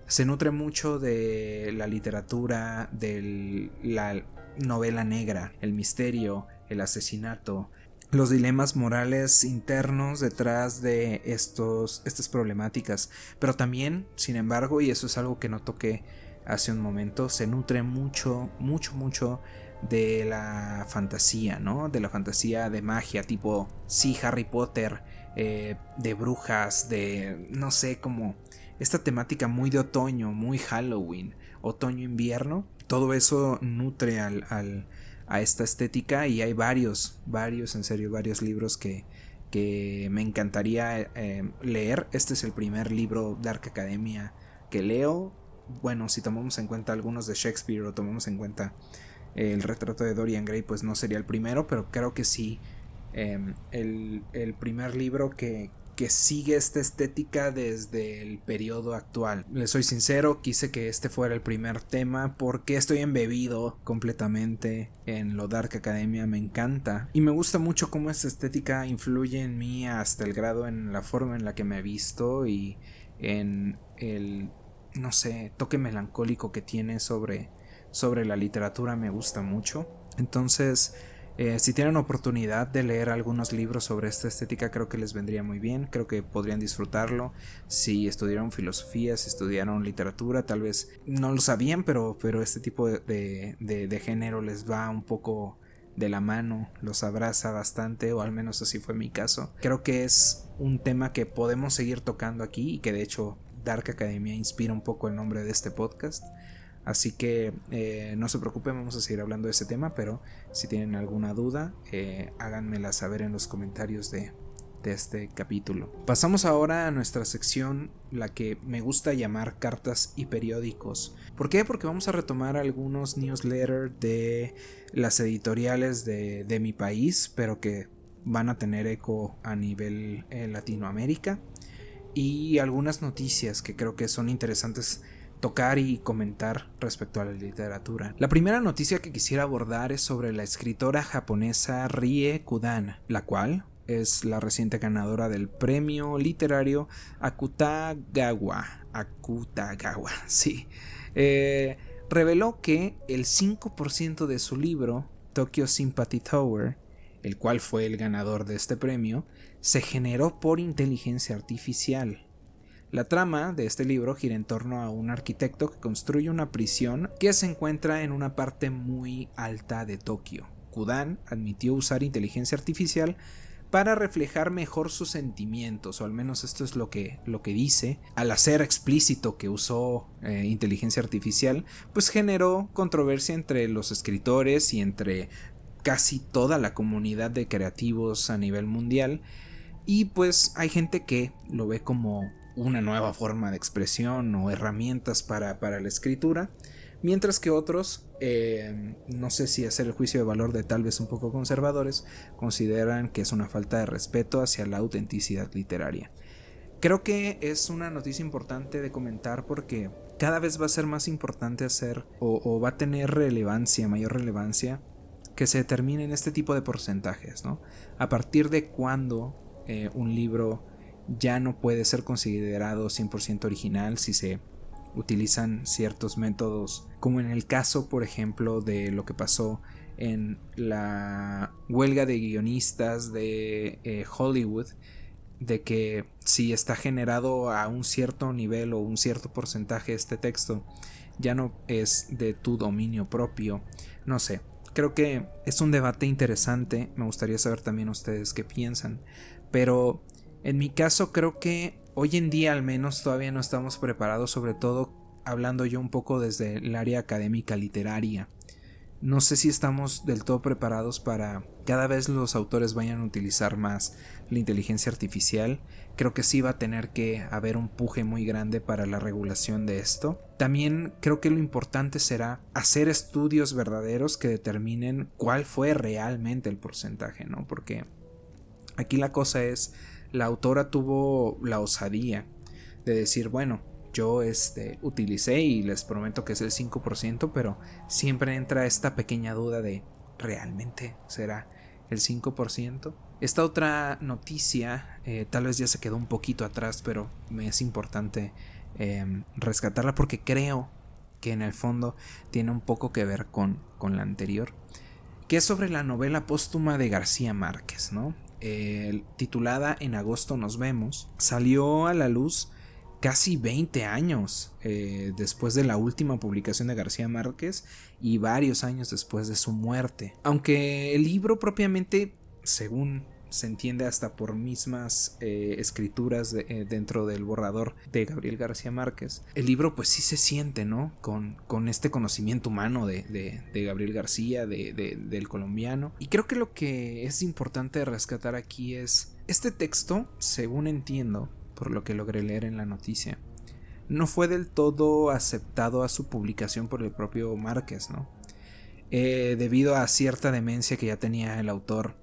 se nutre mucho de la literatura, de la novela negra, el misterio, el asesinato, los dilemas morales internos detrás de estas problemáticas. Pero también, sin embargo, y eso es algo que no toqué hace un momento, se nutre mucho de la fantasía, ¿no? De la fantasía de magia, tipo, sí, Harry Potter, de brujas, de, no sé, como esta temática muy de otoño, muy Halloween, otoño-invierno. Todo eso nutre a esta estética, y hay varios, en serio, varios libros que me encantaría leer. Este es el primer libro Dark Academia que leo. Bueno, si tomamos en cuenta algunos de Shakespeare o tomamos en cuenta el retrato de Dorian Gray, pues no sería el primero, pero creo que sí, el primer libro que sigue esta estética desde el periodo actual. Les soy sincero, quise que este fuera el primer tema porque estoy embebido completamente en lo Dark Academia, me encanta y me gusta mucho cómo esta estética influye en mí hasta el grado en la forma en la que me he visto y en el, no sé, toque melancólico que tiene sobre la literatura. Me gusta mucho. Entonces, si tienen oportunidad de leer algunos libros sobre esta estética, creo que les vendría muy bien, creo que podrían disfrutarlo. Si estudiaron filosofía, si estudiaron literatura, tal vez no lo sabían, pero este tipo de género les va un poco de la mano, los abraza bastante, o al menos así fue mi caso. Creo que es un tema que podemos seguir tocando aquí y que de hecho Dark Academia inspira un poco el nombre de este podcast. Así que no se preocupen, vamos a seguir hablando de este tema, pero si tienen alguna duda, háganmela saber en los comentarios de este capítulo. Pasamos ahora a nuestra sección, la que me gusta llamar cartas y periódicos. ¿Por qué? Porque vamos a retomar algunos newsletters de las editoriales de mi país, pero que van a tener eco a nivel Latinoamérica, y algunas noticias que creo que son interesantes tocar y comentar respecto a la literatura. La primera noticia que quisiera abordar es sobre la escritora japonesa Rie Kudan, la cual es la reciente ganadora del premio literario Akutagawa, sí. Reveló que el 5% de su libro Tokyo Sympathy Tower, el cual fue el ganador de este premio, se generó por inteligencia artificial. La trama de este libro gira en torno a un arquitecto que construye una prisión que se encuentra en una parte muy alta de Tokio. Kudan admitió usar inteligencia artificial para reflejar mejor sus sentimientos, o al menos esto es lo que dice. Al hacer explícito que usó inteligencia artificial, pues generó controversia entre los escritores y entre casi toda la comunidad de creativos a nivel mundial, Y pues hay gente que lo ve como una nueva forma de expresión o herramientas para la escritura, mientras que otros, no sé si hacer el juicio de valor de tal vez un poco conservadores, consideran que es una falta de respeto hacia la autenticidad literaria. Creo que es una noticia importante de comentar porque cada vez va a ser más importante hacer o va a tener relevancia, mayor relevancia, que se determinen este tipo de porcentajes, ¿no? A partir de cuándo un libro ya no puede ser considerado 100% original si se utilizan ciertos métodos, como en el caso, por ejemplo, de lo que pasó en la huelga de guionistas de Hollywood, de que si está generado a un cierto nivel o un cierto porcentaje este texto, ya no es de tu dominio propio. No sé, creo que es un debate interesante, me gustaría saber también ustedes qué piensan, pero en mi caso creo que hoy en día al menos todavía no estamos preparados, sobre todo hablando yo un poco desde el área académica literaria. No sé si estamos del todo preparados para cada vez los autores vayan a utilizar más la inteligencia artificial. Creo que sí va a tener que haber un empuje muy grande para la regulación de esto. También creo que lo importante será hacer estudios verdaderos que determinen cuál fue realmente el porcentaje, ¿no? Porque aquí la cosa es, la autora tuvo la osadía de decir, bueno, yo utilicé y les prometo que es el 5%, pero siempre entra esta pequeña duda de ¿realmente será el 5%? Esta otra noticia tal vez ya se quedó un poquito atrás, pero me es importante rescatarla porque creo que en el fondo tiene un poco que ver con la anterior, que es sobre la novela póstuma de García Márquez, ¿no? Titulada En agosto nos vemos, salió a la luz casi 20 años después de la última publicación de García Márquez y varios años después de su muerte. Aunque el libro propiamente, según se entiende hasta por mismas escrituras dentro del borrador de Gabriel García Márquez, el libro pues sí se siente, ¿no? Con este conocimiento humano de Gabriel García, del colombiano. Y creo que lo que es importante rescatar aquí es este texto, según entiendo, por lo que logré leer en la noticia, no fue del todo aceptado a su publicación por el propio Márquez, ¿no? Debido a cierta demencia que ya tenía el autor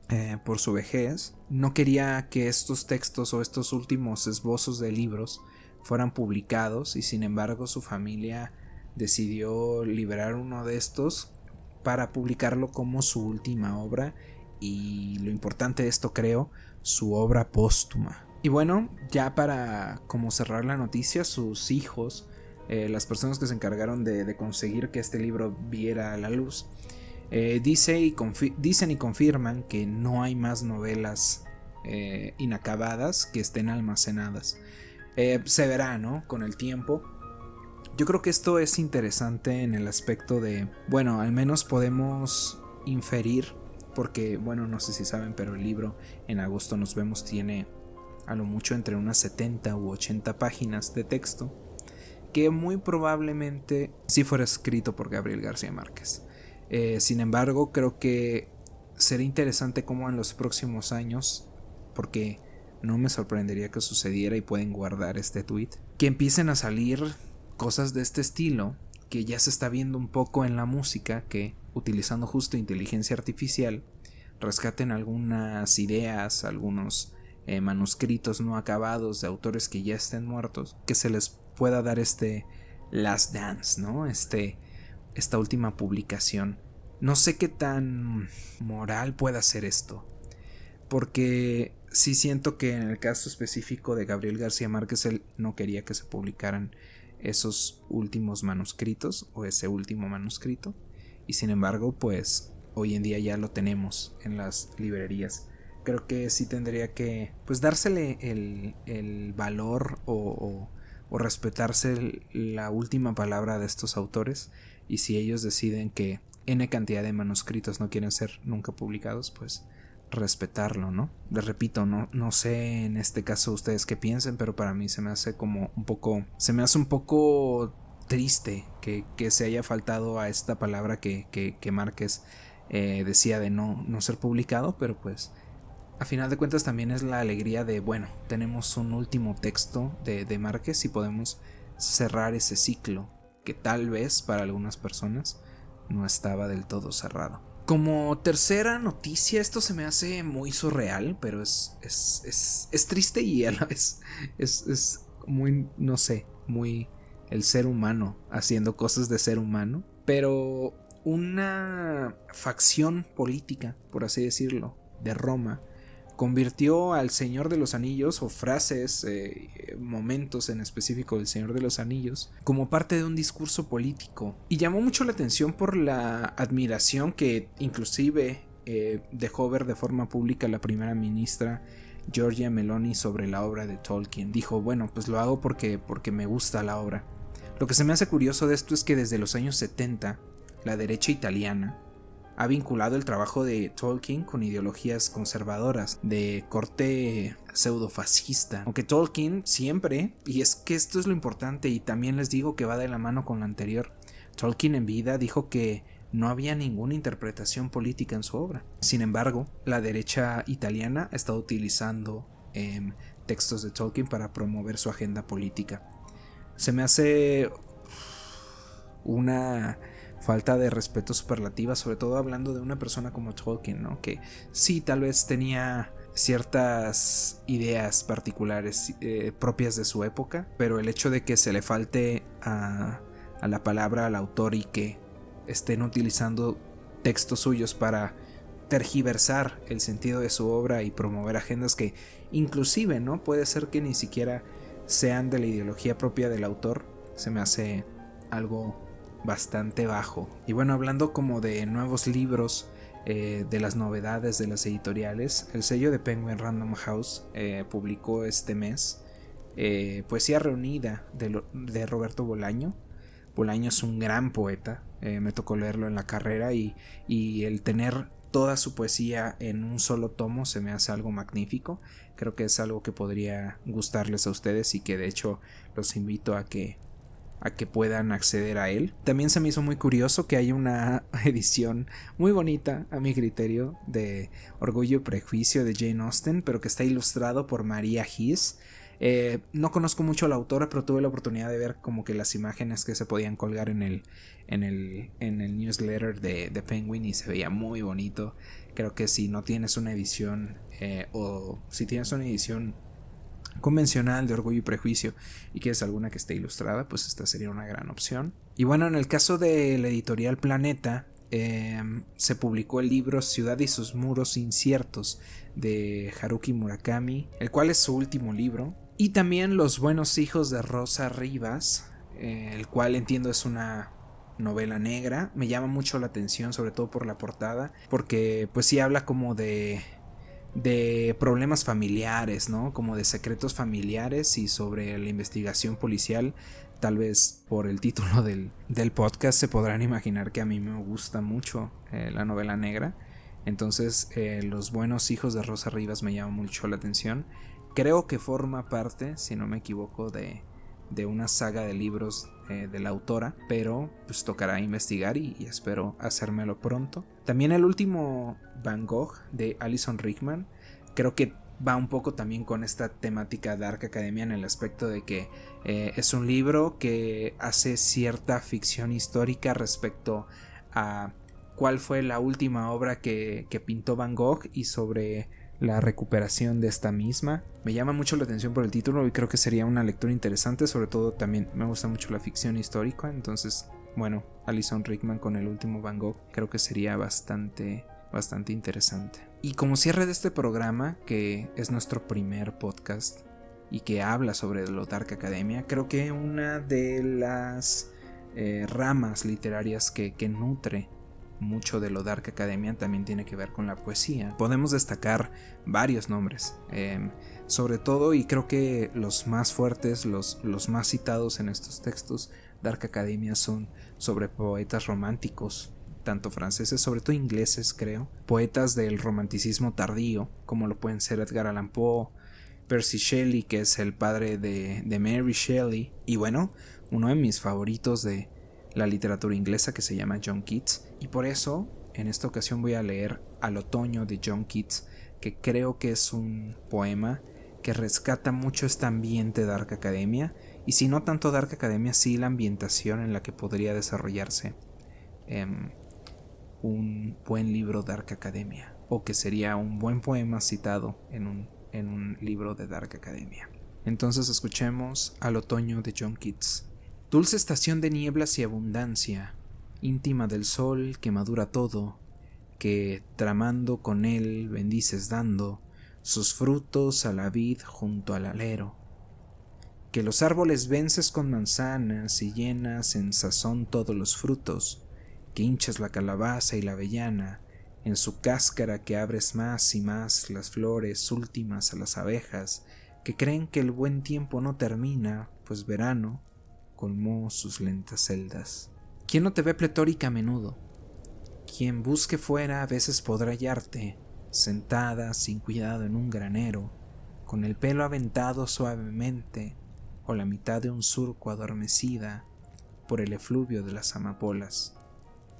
por su vejez, no quería que estos textos o estos últimos esbozos de libros fueran publicados, y sin embargo su familia decidió liberar uno de estos para publicarlo como su última obra, y lo importante de esto, creo, su obra póstuma. Y bueno, ya para como cerrar la noticia, sus hijos, las personas que se encargaron de conseguir que este libro viera la luz, dicen y confirman que no hay más novelas inacabadas que estén almacenadas. Se verá, ¿no? Con el tiempo. Yo creo que esto es interesante en el aspecto de, bueno, al menos podemos inferir, porque, bueno, no sé si saben, pero el libro En agosto nos vemos tiene a lo mucho entre unas 70 u 80 páginas de texto, que muy probablemente sí fuera escrito por Gabriel García Márquez. Sin embargo, creo que sería interesante cómo en los próximos años, porque no me sorprendería que sucediera, y pueden guardar este tweet, que empiecen a salir cosas de este estilo, que ya se está viendo un poco en la música, que utilizando justo inteligencia artificial rescaten algunas ideas, algunos manuscritos no acabados de autores que ya estén muertos, que se les pueda dar este last dance, ¿no? Esta última publicación. No sé qué tan moral pueda ser esto, porque sí siento que en el caso específico de Gabriel García Márquez, él no quería que se publicaran esos últimos manuscritos o ese último manuscrito, y sin embargo pues hoy en día ya lo tenemos en las librerías. Creo que sí tendría que pues dársele el valor o respetarse la última palabra de estos autores, y si ellos deciden que n cantidad de manuscritos no quieren ser nunca publicados, pues respetarlo, ¿no? Les repito, no sé en este caso ustedes qué piensen, pero para mí se me hace un poco triste que se haya faltado a esta palabra que Márquez decía de no ser publicado, pero pues a final de cuentas también es la alegría de, bueno, tenemos un último texto de Márquez y podemos cerrar ese ciclo que tal vez para algunas personas no estaba del todo cerrado. Como tercera noticia, esto se me hace muy surreal, pero es triste y a la vez es muy, no sé, muy el ser humano haciendo cosas de ser humano. Pero una facción política, por así decirlo, de Roma, convirtió al Señor de los Anillos, o frases, momentos en específico del Señor de los Anillos, como parte de un discurso político. Y llamó mucho la atención por la admiración que inclusive dejó ver de forma pública la primera ministra Giorgia Meloni sobre la obra de Tolkien. Dijo, bueno, pues lo hago porque me gusta la obra. Lo que se me hace curioso de esto es que desde los años 70, la derecha italiana ha vinculado el trabajo de Tolkien con ideologías conservadoras de corte pseudofascista. Aunque Tolkien siempre, y es que esto es lo importante y también les digo que va de la mano con lo anterior, Tolkien en vida dijo que no había ninguna interpretación política en su obra. Sin embargo, la derecha italiana ha estado utilizando textos de Tolkien para promover su agenda política. Se me hace una falta de respeto superlativa, sobre todo hablando de una persona como Tolkien, ¿no? Que sí, tal vez tenía ciertas ideas particulares propias de su época, pero el hecho de que se le falte a la palabra al autor y que estén utilizando textos suyos para tergiversar el sentido de su obra y promover agendas que inclusive, ¿no?, puede ser que ni siquiera sean de la ideología propia del autor, se me hace algo bastante bajo. Y bueno, hablando como de nuevos libros, de las novedades de las editoriales, el sello de Penguin Random House publicó este mes Poesía Reunida de Roberto Bolaño. Bolaño es un gran poeta, me tocó leerlo en la carrera y el tener toda su poesía en un solo tomo se me hace algo magnífico. Creo que es algo que podría gustarles a ustedes y que de hecho los invito a que puedan acceder a él. También se me hizo muy curioso que hay una edición muy bonita, a mi criterio, de Orgullo y Prejuicio de Jane Austen, pero que está ilustrado por María Gis. No conozco mucho a la autora, pero tuve la oportunidad de ver como que las imágenes que se podían colgar en el newsletter de Penguin y se veía muy bonito. Creo que si no tienes una edición o si tienes una edición convencional de Orgullo y Prejuicio y quieres alguna que esté ilustrada, pues esta sería una gran opción. Y bueno, en el caso de la editorial Planeta, se publicó el libro Ciudad y sus muros inciertos de Haruki Murakami, el cual es su último libro, y también Los buenos hijos de Rosa Rivas, el cual entiendo es una novela negra. Me llama mucho la atención, sobre todo por la portada, porque pues sí habla como de problemas familiares, ¿no? Como de secretos familiares y sobre la investigación policial. Tal vez por el título del podcast se podrán imaginar que a mí me gusta mucho la novela negra. Entonces Los buenos hijos de Rosa Rivas me llama mucho la atención. Creo que forma parte, si no me equivoco, de una saga de libros de la autora, pero pues tocará investigar y espero hacérmelo pronto. También el último Van Gogh de Alison Rickman, creo que va un poco también con esta temática Dark Academia, en el aspecto de que es un libro que hace cierta ficción histórica respecto a cuál fue la última obra que pintó Van Gogh y sobre la recuperación de esta misma. Me llama mucho la atención por el título y creo que sería una lectura interesante. Sobre todo también me gusta mucho la ficción histórica, entonces bueno, Alison Rickman con el último Van Gogh creo que sería bastante interesante. Y como cierre de este programa, que es nuestro primer podcast y que habla sobre lo Dark Academia, creo que una de las ramas literarias que nutre mucho de lo Dark Academia también tiene que ver con la poesía. Podemos destacar varios nombres, sobre todo, y creo que los más fuertes, los más citados en estos textos Dark Academia son sobre poetas románticos, tanto franceses, sobre todo ingleses creo, poetas del romanticismo tardío, como lo pueden ser Edgar Allan Poe, Percy Shelley, que es el padre de Mary Shelley, y bueno, uno de mis favoritos de la literatura inglesa, que se llama John Keats. Y por eso en esta ocasión voy a leer Al otoño de John Keats, que creo que es un poema que rescata mucho este ambiente Dark Academia, y si no tanto Dark Academia, sí la ambientación en la que podría desarrollarse un buen libro Dark Academia, o que sería un buen poema citado en un libro de Dark Academia. Entonces escuchemos Al otoño de John Keats. Dulce estación de nieblas y abundancia, íntima del sol que madura todo, que tramando con él bendices dando sus frutos a la vid junto al alero, que los árboles vences con manzanas y llenas en sazón todos los frutos, que hinchas la calabaza y la avellana, en su cáscara que abres más y más las flores últimas a las abejas, que creen que el buen tiempo no termina, pues verano colmó sus lentas celdas. ¿Quién no te ve pletórica a menudo? Quien busque fuera a veces podrá hallarte, sentada sin cuidado en un granero, con el pelo aventado suavemente, o la mitad de un surco adormecida por el efluvio de las amapolas,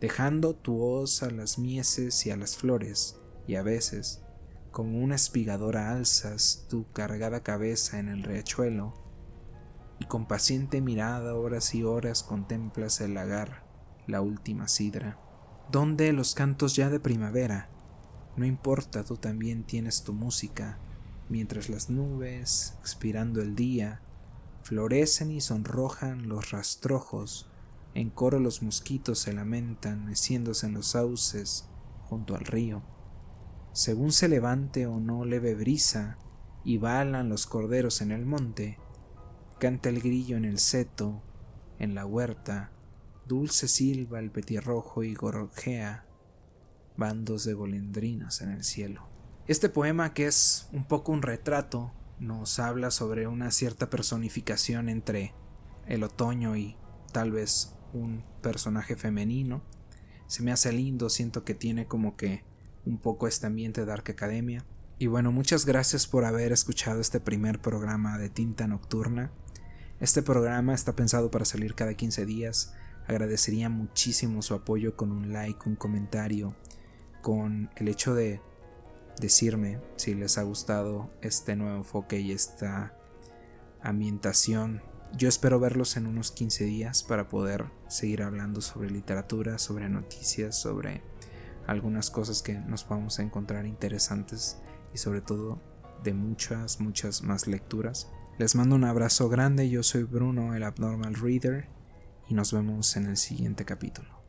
dejando tu hoz a las mieses y a las flores, y a veces, como una espigadora alzas tu cargada cabeza en el riachuelo, y con paciente mirada horas y horas contemplas el lagar, la última sidra. ¿Dónde los cantos ya de primavera? No importa, tú también tienes tu música, mientras las nubes, expirando el día, florecen y sonrojan los rastrojos, en coro los mosquitos se lamentan, meciéndose en los sauces junto al río. Según se levante o no leve brisa, y balan los corderos en el monte, canta el grillo en el seto, en la huerta, dulce silba el petirrojo y gorjea bandos de golondrinas en el cielo. Este poema, que es un poco un retrato, nos habla sobre una cierta personificación entre el otoño y tal vez un personaje femenino. Se me hace lindo, siento que tiene como que un poco este ambiente de Dark Academia. Y bueno, muchas gracias por haber escuchado este primer programa de Tinta Nocturna. Este programa está pensado para salir cada 15 días. Agradecería muchísimo su apoyo con un like, un comentario, con el hecho de decirme si les ha gustado este nuevo enfoque y esta ambientación. Yo espero verlos en unos 15 días para poder seguir hablando sobre literatura, sobre noticias, sobre algunas cosas que nos vamos a encontrar interesantes y sobre todo de muchas más lecturas. Les mando un abrazo grande, yo soy Bruno, el Abnormal Reader, y nos vemos en el siguiente capítulo.